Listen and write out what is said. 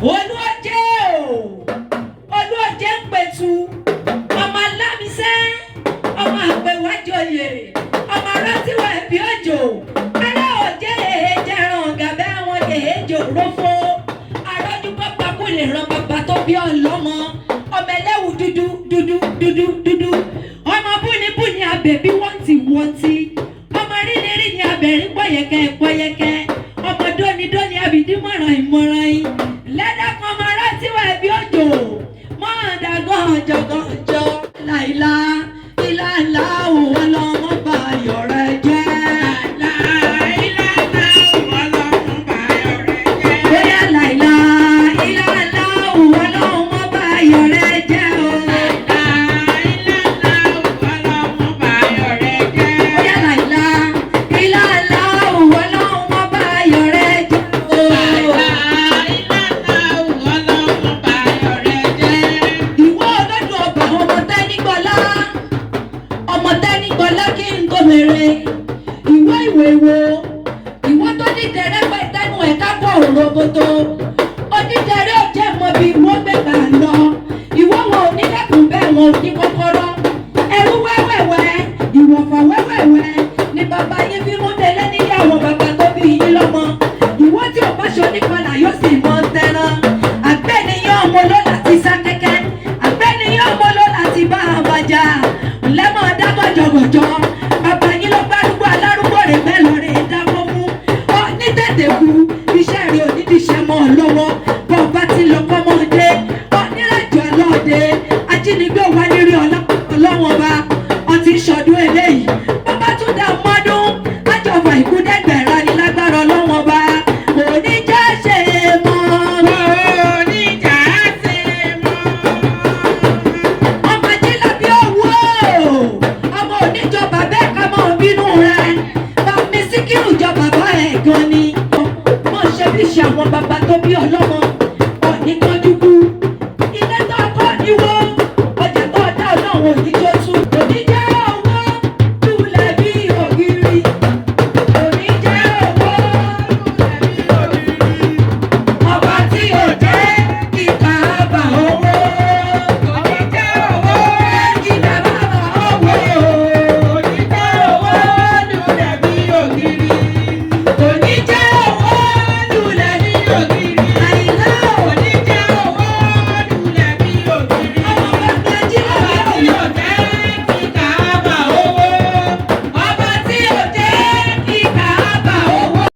olóòjé o olóòjé ń pẹ̀tù ọmọ alámisẹ́ ọmọ àpèwájòyè ọmọ arátíwá ẹ̀bí òjò ará òjé èjẹran gàbẹ́ àwọn èjò rófó arọ́jú pápá kò lè ran bàbá tó bí ọlọ́mọ ọmọ ẹlẹ́wù dúdú ọmọ búnibúni abẹ̀bí wọ́ntì ọmọ rínirínì abẹ̀rín pọ̀yẹ̀kẹ́ ọmọ dóni abìdí mọ̀ràn yìí lẹ́dàkọ̀ ọmọ arátíwá ẹ̀bí òjò mọ́ọ̀dà gànjọ́ láìlá ìlàlá òun ọlọ́mọ bá ayọ̀ rẹ jẹ́. Bóyá láìlá ìlàlá òun ọlọ́mọ bá ayọ̀ rẹ jẹ́ o. Bóyá láìlá ìlàlá òun ọlọ́mọ bá ayọ̀ rẹ jẹ́ o. Ìwọ Olódò Ọba ọmọ Tenigbola ọmọ Tenigbola kí n kò mèrè ìwọ tó ní tẹ̀rẹ́pẹ̀ tẹ́nu ẹ̀ kápọ̀ òroboto onídẹ̀rẹ́ ò jẹ́ mọ bí wọ́n gbé gbà lọ ìwọ wọn ò ní lẹ́kùn bẹ́ẹ̀ wọn ò ní kọ́kọ́rọ́ ẹrú wẹ́wẹ́wẹ́ ìwọ̀fà wẹ́wẹ́wẹ́ ni bàbá yín fi mú délé nílé àwọn bàbá tó bí yín lọ́mọ ìwọ tí ò bá ṣe onípalà yóò sì mọ tẹran àgbẹ̀niyàn ọmọ ló láti sá kẹ́kẹ́ àgbẹ̀niyàn ọmọ ló láti bá àwàjà lẹ́mọ̀ dágọ́jọgọ̀jọ bàbá yín ló gbárùgbó alárúgbó rẹ̀ bẹ́ẹ̀ lọ rẹ̀ dákọ́ mú ọ ní tètè kú iṣẹ́ rẹ̀ ò ní di ṣe mọ́ ọ lọ́wọ́ bọ́ọ̀bá ti lọ kọ́mọdé ọ nílẹ̀jọ́ lọ́ọ̀dẹ ajínigbé wà nírí ọlọ́wọ́n bá ọ ti ṣọdún eléyìí bàbá tún dá mọ́dún àjọfà ìkúdẹ́gbẹ̀rẹ́ ní lágbára ọlọ́wọ́n bá oníjà ṣe mọ́ ọmọ jílábí owó ọmọ oníjọba bẹ́ẹ̀ ká mọ́ bínú rẹ̀ bàmí Síkírù jọ bàbá ẹ̀ gan ni mo ṣe bí ṣe àwọn bàbá tó bí ọlọ́mọ ọ̀ ní kan